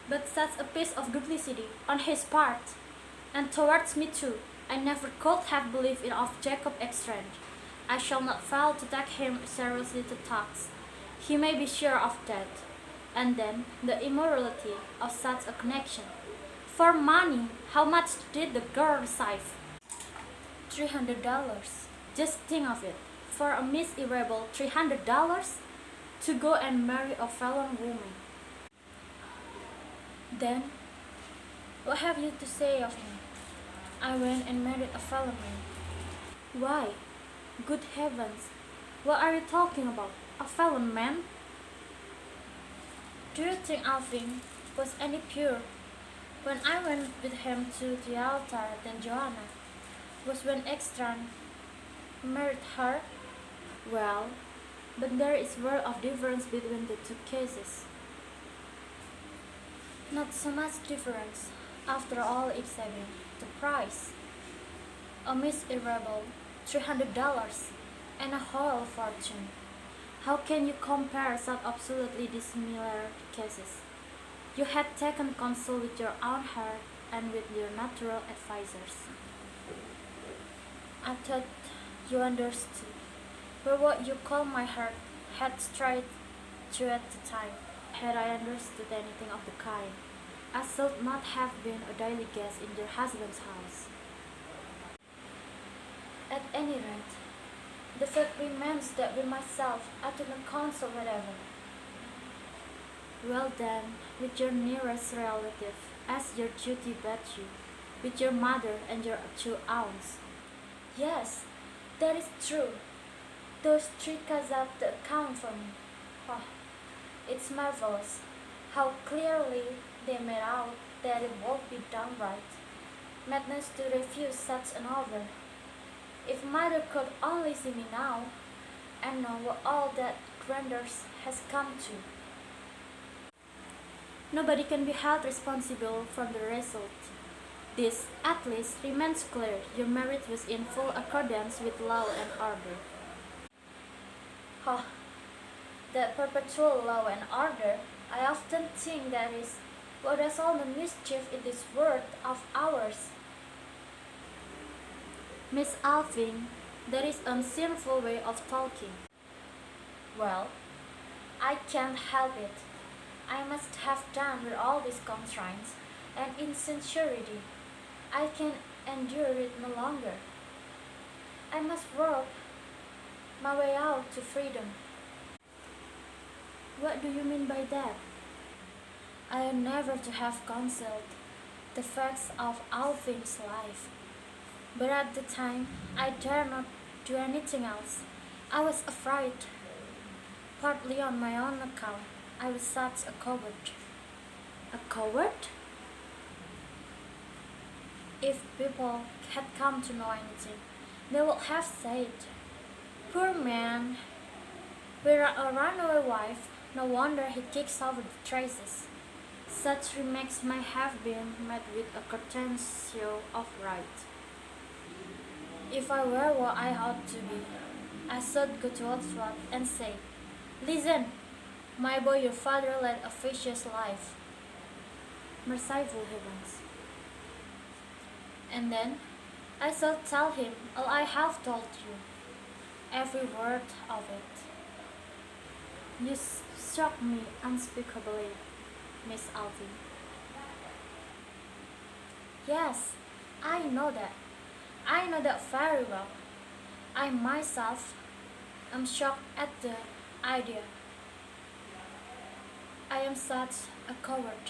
but such a piece of duplicity on his part, and towards me too. I never could have believed it of Jacob Extrand. I shall not fail to take him seriously to task. He may be sure of that. And then the immorality of such a connection. For money, how much did the girl receive? $300. Just think of it. For a miserable $300 to go and marry a felon woman. Then, what have you to say of me? I went and married a felon man. Why? Good heavens, what are you talking about? A felon man? Do you think Alvin was any pure? When I went with him to the altar, then Joanna was when Extran married her. Well, but there is world of difference between the two cases. Not so much difference, after all except the price. A miserable $300 and a whole fortune. How can you compare such absolutely dissimilar cases? You had taken counsel with your own heart and with your natural advisers. I thought you understood, but what you call my heart had strayed through at the time. Had I understood anything of the kind, I should not have been a daily guest in your husband's house. At any rate, the fact remains that with myself I took no counsel whatever. Well then, with your nearest relative, as your duty bade you, with your mother and your 2 aunts. Yes, that is true. Those 3 up the account for me. Oh, it's marvelous how clearly they made out that it won't be done right. Madness to refuse such an offer. If mother could only see me now, and know what all that grandeur has come to. Nobody can be held responsible for the result. This, at least, remains clear. Your marriage was in full accordance with law and order. Oh, that perpetual law and order, I often think that is what does all the mischief in this world of ours. Miss Alving, that is a sinful way of talking. Well, I can't help it. I must have done with all these constraints and insincerity. I can endure it no longer. I must work my way out to freedom. What do you mean by that? I am never to have concealed the facts of Alving's life. But at the time, I dare not do anything else. I was afraid. Partly on my own account, I was such a coward. A coward? If people had come to know anything, they would have said, "Poor man, with a runaway wife, no wonder he kicks over the traces." Such remarks may have been met with a courteous show of right. If I were what I ought to be, I should go to Oxford and say, "Listen, my boy, your father led a vicious life." Merciful heavens. And then I shall tell him all I have told you, every word of it. You shock me unspeakably, Miss Alving. Yes, I know that. I know that very well. I myself am shocked at the idea. I am such a coward.